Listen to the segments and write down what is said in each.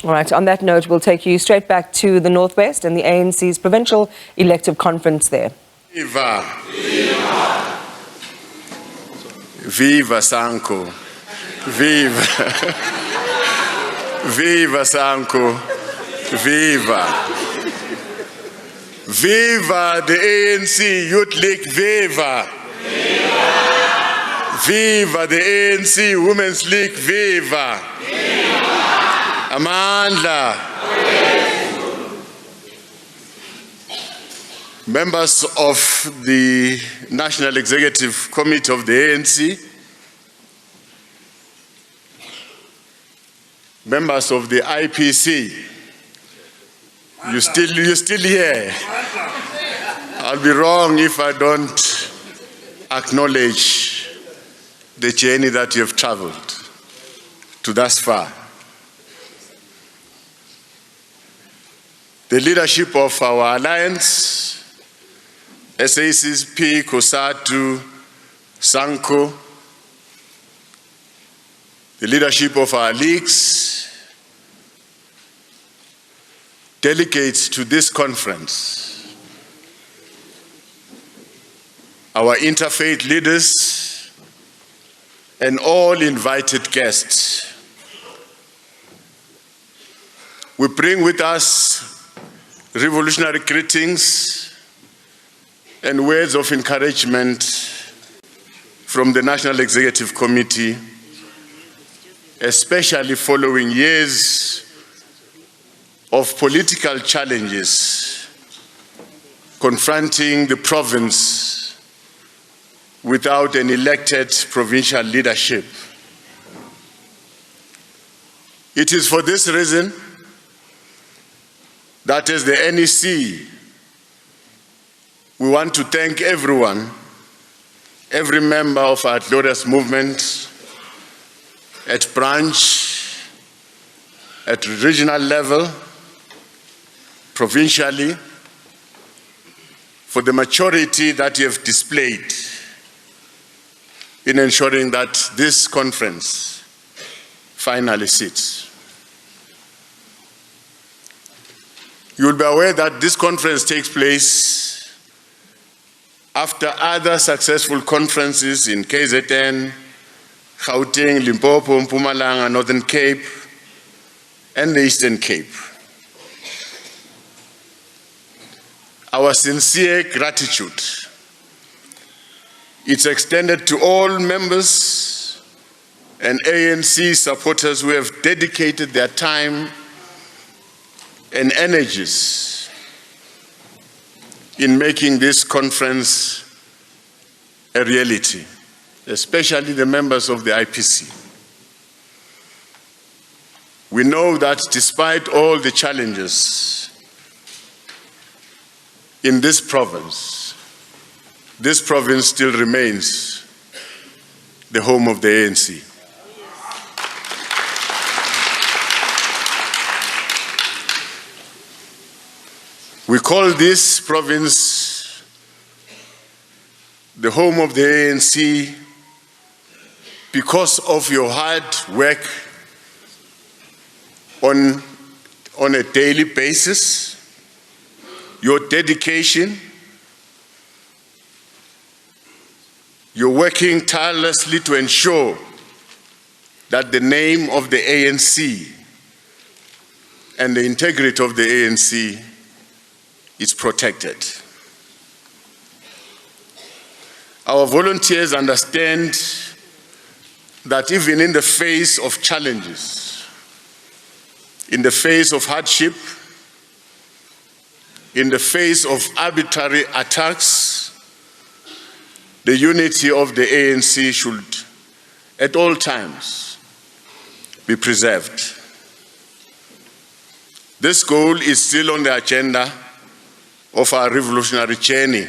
All right, on that note, we'll take you straight back to the Northwest and the ANC's Provincial Elective Conference there. Viva! Viva! Viva Sanko! Viva! Viva Sanko! Viva! Viva the ANC Youth League! Viva! Viva! Viva the ANC Women's League! Viva! Viva! Amandla! Members of the National Executive Committee of the ANC, members of the IPC, you still here. I'll be wrong if I don't acknowledge the journey that you have traveled to thus far. The leadership of our alliance, SABC, COSATU, SANCO, the leadership of our leagues, delegates to this conference, our interfaith leaders, and all invited guests. We bring with us revolutionary greetings and words of encouragement from the National Executive Committee, especially following years of political challenges confronting the province without an elected provincial leadership. It is for this reason that as the NEC, we want to thank everyone, every member of our glorious movement at branch, at regional level, provincially, for the maturity that you have displayed in ensuring that this conference finally sits. You will be aware that this conference takes place after other successful conferences in KZN, Gauteng, Limpopo, Mpumalanga, Northern Cape, and the Eastern Cape. Our sincere gratitude is extended to all members and ANC supporters who have dedicated their time and energies in making this conference a reality, especially the members of the IPC. We know that despite all the challenges in this province still remains the home of the ANC. We call this province the home of the ANC because of your hard work on a daily basis, your dedication, you're working tirelessly to ensure that the name of the ANC and the integrity of the ANC is protected. Our volunteers understand that even in the face of challenges, in the face of hardship, in the face of arbitrary attacks, the unity of the ANC should at all times be preserved. This goal is still on the agenda of our revolutionary journey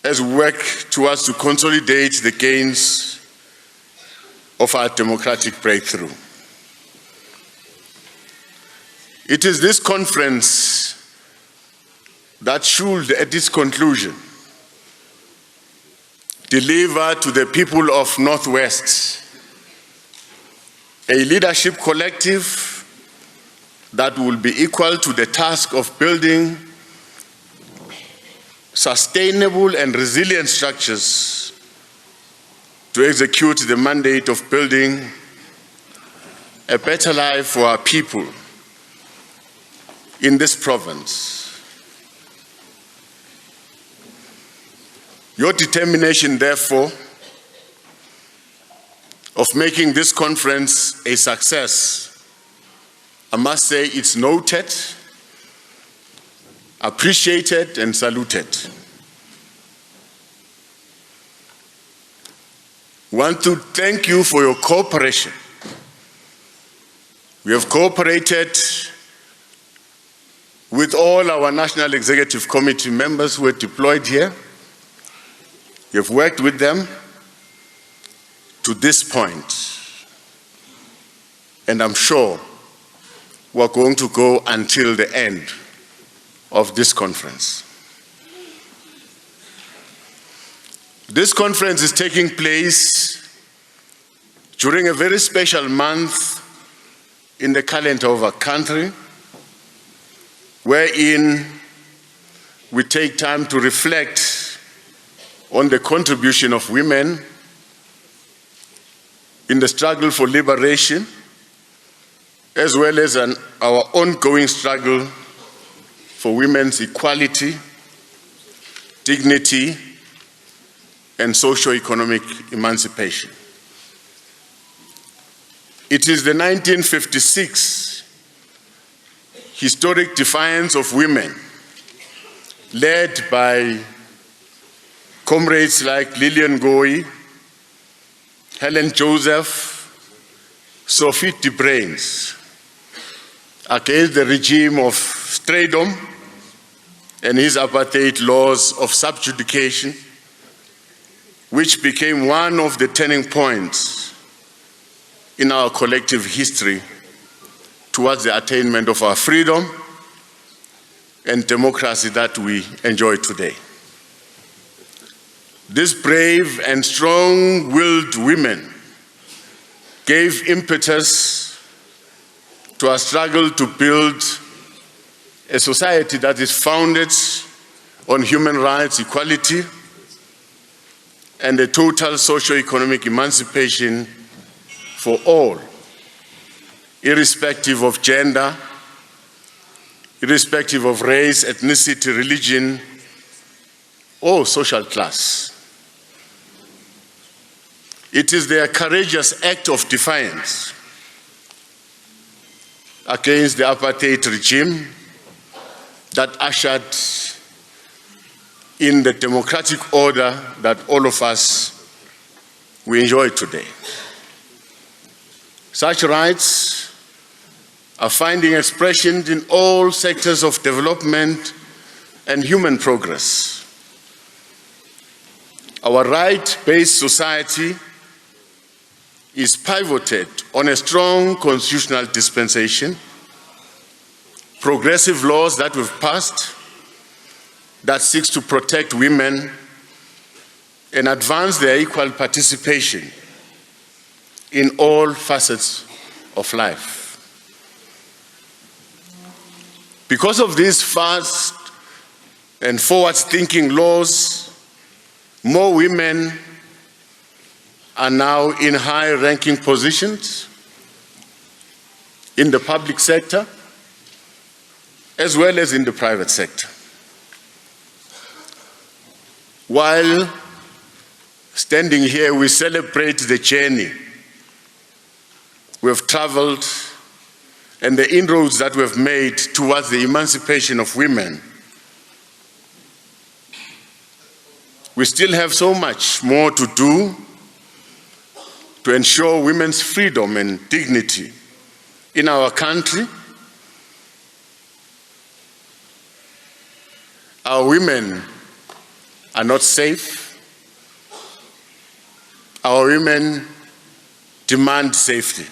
as we work towards to consolidate the gains of our democratic breakthrough. It is this conference that should, at its conclusion, deliver to the people of Northwest a leadership collective that will be equal to the task of building sustainable and resilient structures to execute the mandate of building a better life for our people in this province. Your determination, therefore, of making this conference a success, I must say it's noted, appreciated, and saluted. I want to thank you for your cooperation. We have cooperated with all our National Executive Committee members who are deployed here. We have worked with them to this point, and I'm sure we're going to go until the end of this conference. This conference is taking place during a very special month in the calendar of our country, wherein we take time to reflect on the contribution of women in the struggle for liberation, as well as our ongoing struggle for women's equality, dignity, and socio-economic emancipation. It is the 1956 historic defiance of women, led by comrades like Lillian Ngoyi, Helen Joseph, Sophie de Brains, against the regime of Straydom and his apartheid laws of subjudication, which became one of the turning points in our collective history towards the attainment of our freedom and democracy that we enjoy today. These brave and strong-willed women gave impetus to our struggle to build a society that is founded on human rights, equality, and a total socio-economic emancipation for all, irrespective of gender, irrespective of race, ethnicity, religion, or social class. It is their courageous act of defiance against the apartheid regime that ushered in the democratic order that all of us we enjoy today. Such rights are finding expression in all sectors of development and human progress. Our right-based society is pivoted on a strong constitutional dispensation, progressive laws that we've passed that seeks to protect women and advance their equal participation in all facets of life. Because of these fast and forward-thinking laws, more women are now in high-ranking positions in the public sector as well as in the private sector. While standing here, we celebrate the journey we have traveled and the inroads that we have made towards the emancipation of women. We still have so much more to do to ensure women's freedom and dignity in our country. Our women are not safe. Our women demand safety.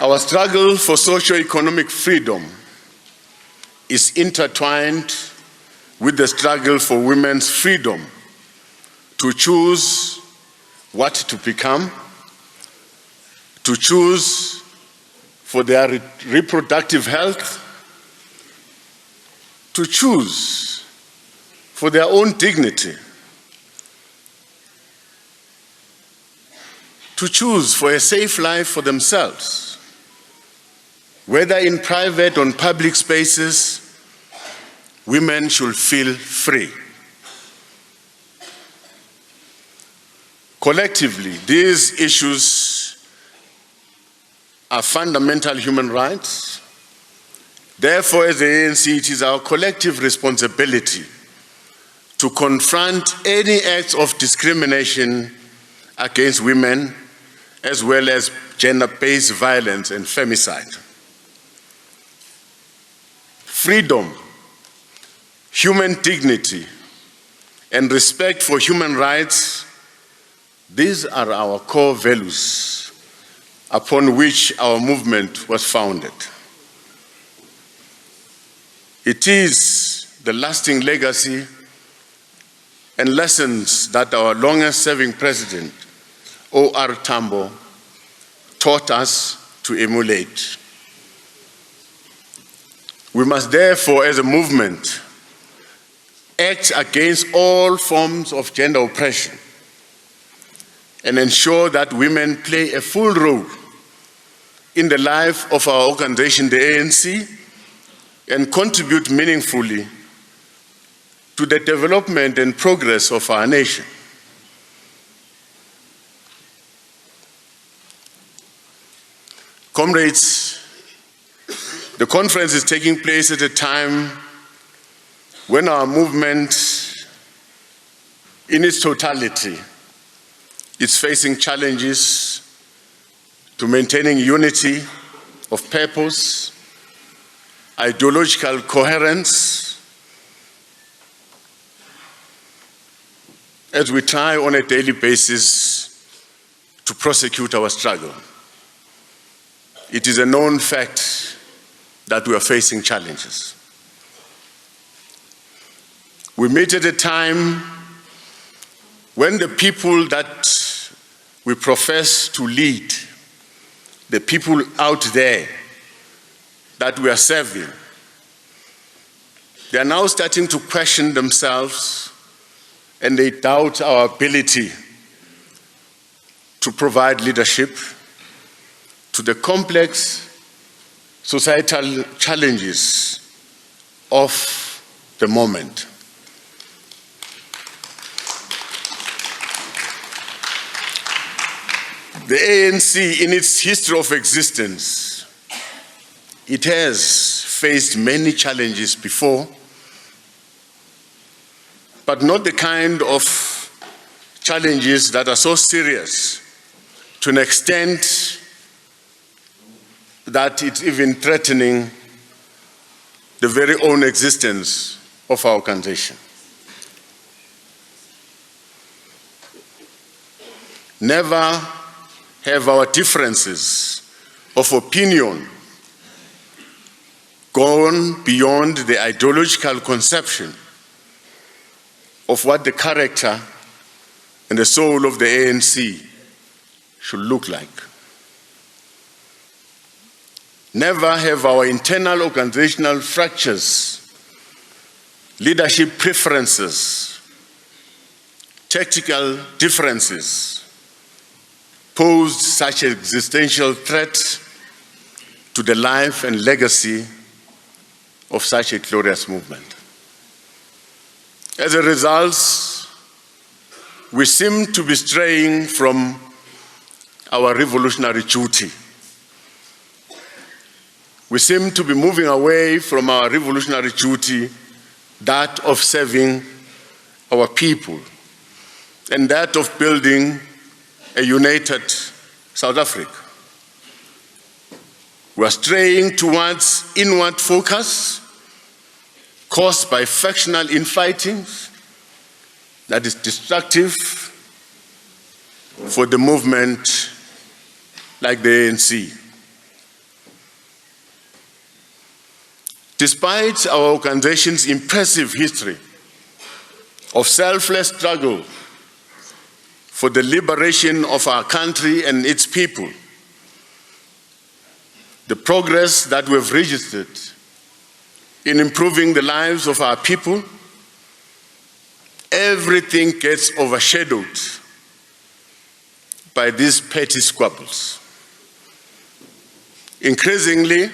Our struggle for socio-economic freedom is intertwined with the struggle for women's freedom to choose what to become, to choose for their reproductive health, to choose for their own dignity, to choose for a safe life for themselves, whether in private or public spaces. Women should feel free. Collectively, these issues are fundamental human rights. Therefore, as the ANC, it is our collective responsibility to confront any acts of discrimination against women, as well as gender-based violence and femicide. Freedom, human dignity, and respect for human rights, these are our core values upon which our movement was founded. It is the lasting legacy and lessons that our longest-serving president, O.R. Tambo, taught us to emulate. We must therefore, as a movement, act against all forms of gender oppression and ensure that women play a full role in the life of our organization, the ANC, and contribute meaningfully to the development and progress of our nation. Comrades, the conference is taking place at a time when our movement in its totality is facing challenges to maintaining unity of purpose, ideological coherence, as we try on a daily basis to prosecute our struggle. It is a known fact that we are facing challenges. We meet at a time when the people that we profess to lead, the people out there that we are serving, they are now starting to question themselves, and they doubt our ability to provide leadership to the complex societal challenges of the moment. The ANC, in its history of existence, it has faced many challenges before, but not the kind of challenges that are so serious to an extent that it's even threatening the very own existence of our organization. Never have our differences of opinion gone beyond the ideological conception of what the character and the soul of the ANC should look like. Never have our internal organizational fractures, leadership preferences, tactical differences posed such an existential threat to the life and legacy of such a glorious movement. As a result, we seem to be straying from our revolutionary duty. We seem to be moving away from our revolutionary duty, that of serving our people, and that of building a united South Africa. We are straying towards inward focus caused by factional infighting that is destructive for the movement like the ANC. Despite our organization's impressive history of selfless struggle for the liberation of our country and its people. The progress that we've registered in improving the lives of our people, everything gets overshadowed by these petty squabbles. Increasingly,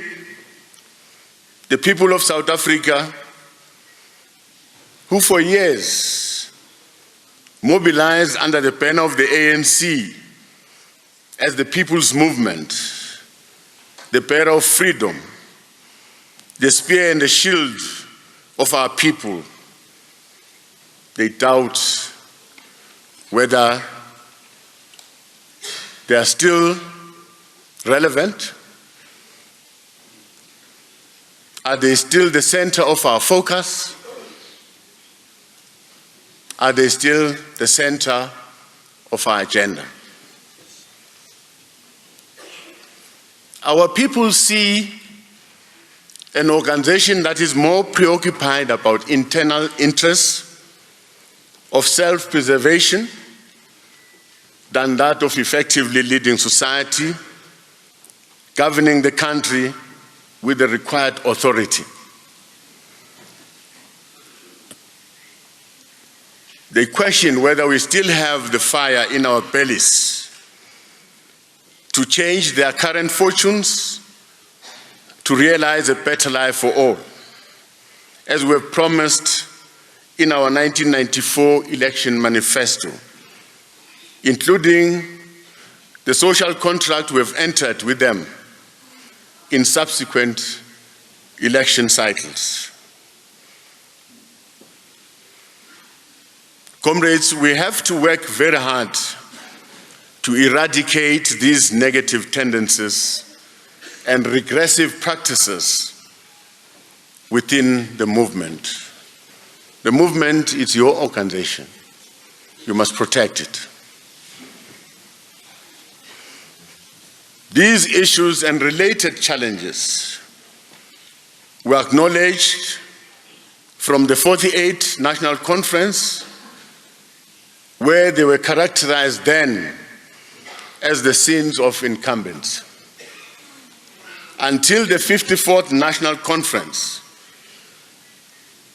the people of South Africa, who for years mobilized under the banner of the ANC as the People's Movement, the bearer of freedom, the spear and the shield of our people, they doubt whether they are still relevant. Are they still the center of our focus? Are they still the center of our agenda? Our people see an organization that is more preoccupied about internal interests of self-preservation than that of effectively leading society, governing the country with the required authority. They question whether we still have the fire in our bellies to change their current fortunes, to realize a better life for all, as we have promised in our 1994 election manifesto, including the social contract we have entered with them in subsequent election cycles. Comrades, we have to work very hard to eradicate these negative tendencies and regressive practices within the movement. The movement is your organization. You must protect it. These issues and related challenges were acknowledged from the 48th National Conference, where they were characterized then as the sins of incumbents. Until the 54th National Conference,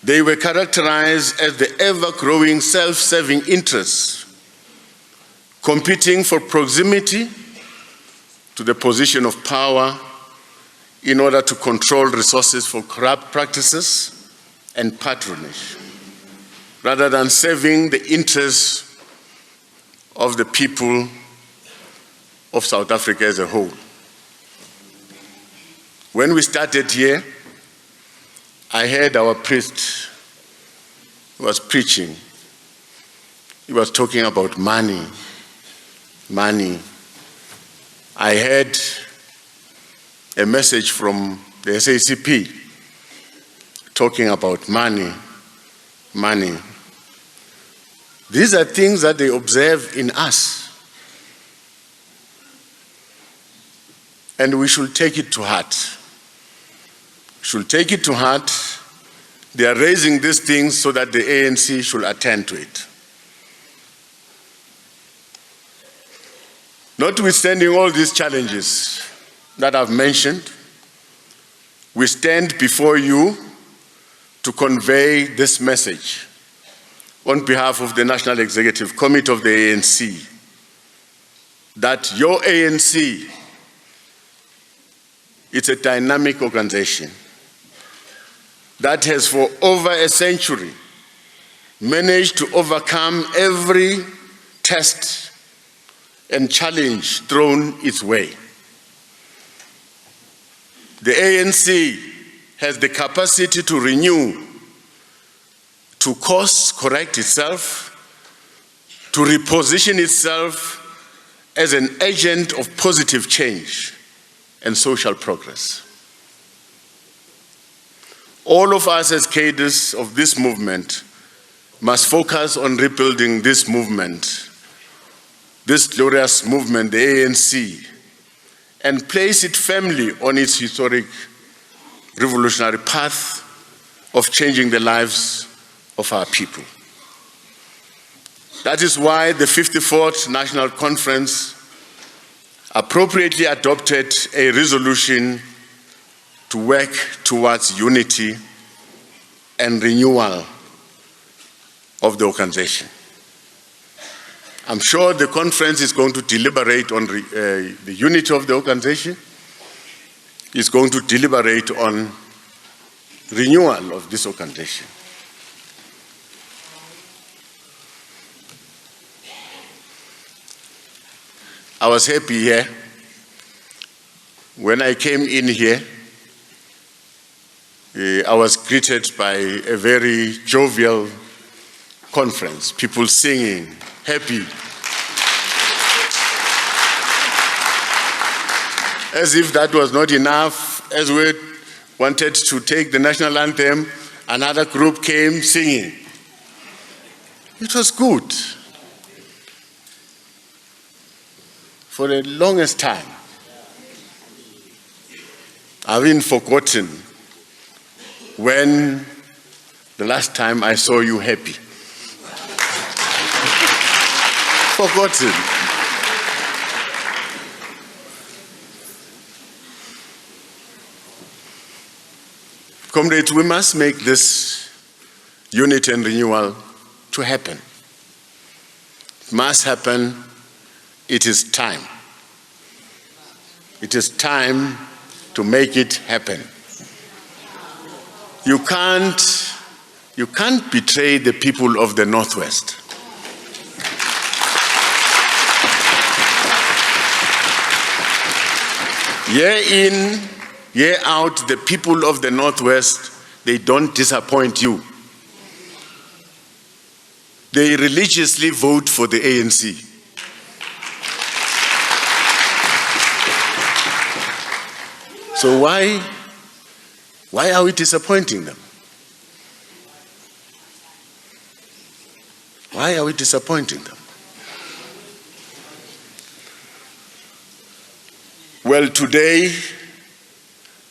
they were characterized as the ever-growing self-serving interests, competing for proximity to the position of power in order to control resources for corrupt practices and patronage, rather than serving the interests of the people of South Africa as a whole. When we started here, I heard our priest was preaching. He was talking about money, money. I heard a message from the SACP talking about money, money. These are things that they observe in us. And we should take it to heart. We should take it to heart. They are raising these things so that the ANC should attend to it. Notwithstanding all these challenges that I've mentioned, we stand before you to convey this message on behalf of the National Executive Committee of the ANC, that your ANC is a dynamic organization that has for over a century managed to overcome every test and challenge thrown its way. The ANC has the capacity to renew, to course correct itself, to reposition itself as an agent of positive change and social progress. All of us as cadres of this movement must focus on rebuilding this movement, this glorious movement, the ANC, and place it firmly on its historic revolutionary path of changing the lives of our people. That is why the 54th National Conference appropriately adopted a resolution to work towards unity and renewal of the organization. I'm sure the conference is going to deliberate on the unity of the organization. It's going to deliberate on renewal of this organization. I was happy here. When I came in here, I was greeted by a very jovial conference, people singing, happy. As if that was not enough, as we wanted to take the national anthem, another group came singing. It was good. For the longest time, I've even forgotten when the last time I saw you happy. Forgotten. Comrades, we must make this unity and renewal to happen. It must happen. It is time. It is time to make it happen. You can't betray the people of the Northwest. Year in, year out, the people of the Northwest, they don't disappoint you. They religiously vote for the ANC. So why are we disappointing them? Why are we disappointing them? Well, today,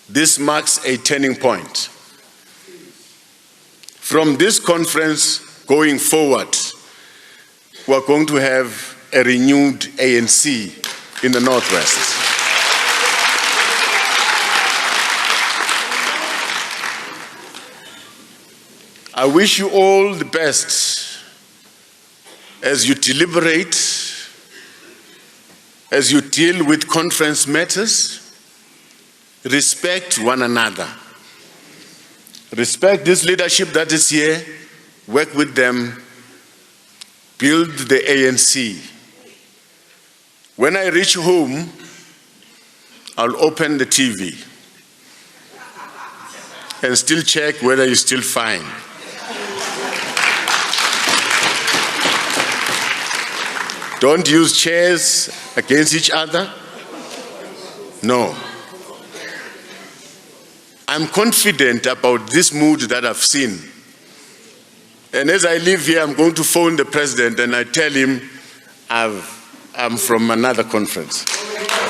this marks a turning point. From this conference going forward, we're going to have a renewed ANC in the Northwest. I wish you all the best as you deliberate, as you deal with conference matters. Respect one another. Respect this leadership that is here. Work with them. Build the ANC. When I reach home, I'll open the TV and still check whether you're still fine. Don't use chairs against each other. No. I'm confident about this mood that I've seen. And as I leave here, I'm going to phone the president and I tell him I'm from another conference.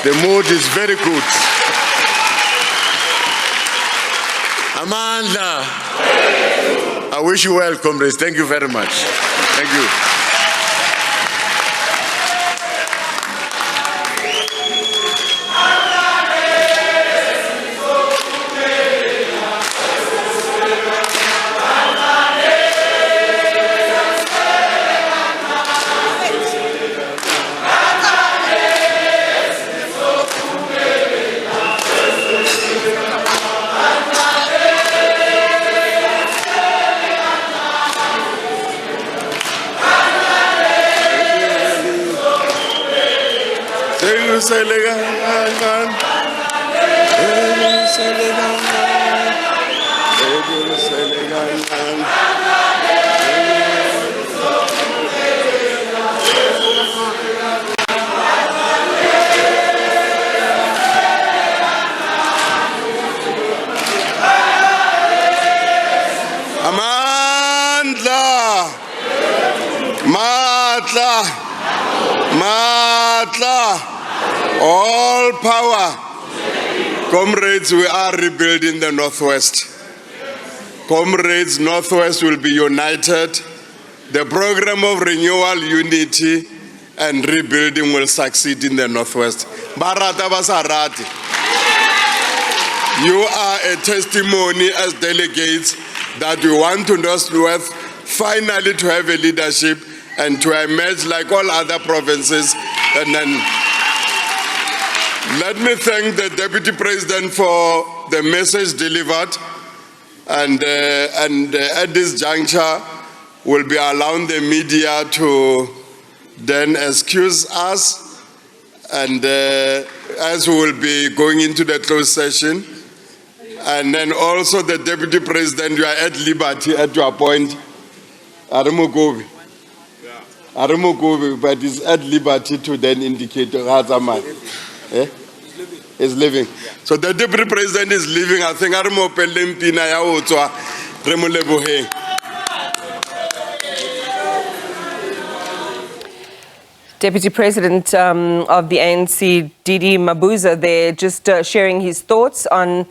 The mood is very good. Amanda, I wish you well, comrades. Thank you very much. Thank you. All power. Comrades, we are rebuilding the Northwest. Comrades, Northwest will be united. the program of renewal, unity, and rebuilding will succeed in the Northwest. Barata basarati. You are a testimony as delegates that we want to Northwest finally to have a leadership and to emerge like all other provinces. And then let me thank the Deputy President for the message delivered. And at this juncture, we'll be allowing the media to then excuse us, and as we will be going into the closed session. And then also the Deputy President, you are at liberty at your point. Aramugobi, but is at liberty to then indicate Razama. Is living. So the Deputy President is leaving. I think Aramo Pelempina Yaotwa Remulebohe. Deputy President of the ANC, Didi Mabuza, there, just sharing his thoughts on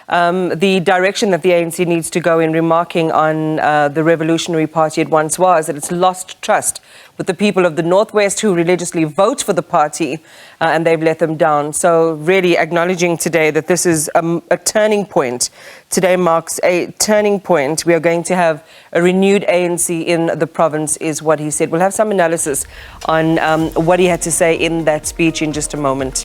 the direction that the ANC needs to go in, remarking on the revolutionary party it once was, that it's lost trust with the people of the Northwest who religiously vote for the party, and they've let them down. So really acknowledging today that this is a turning point. Today marks a turning point. We are going to have a renewed ANC in the province, is what he said. We'll have some analysis on what he had to say in that speech in just a moment.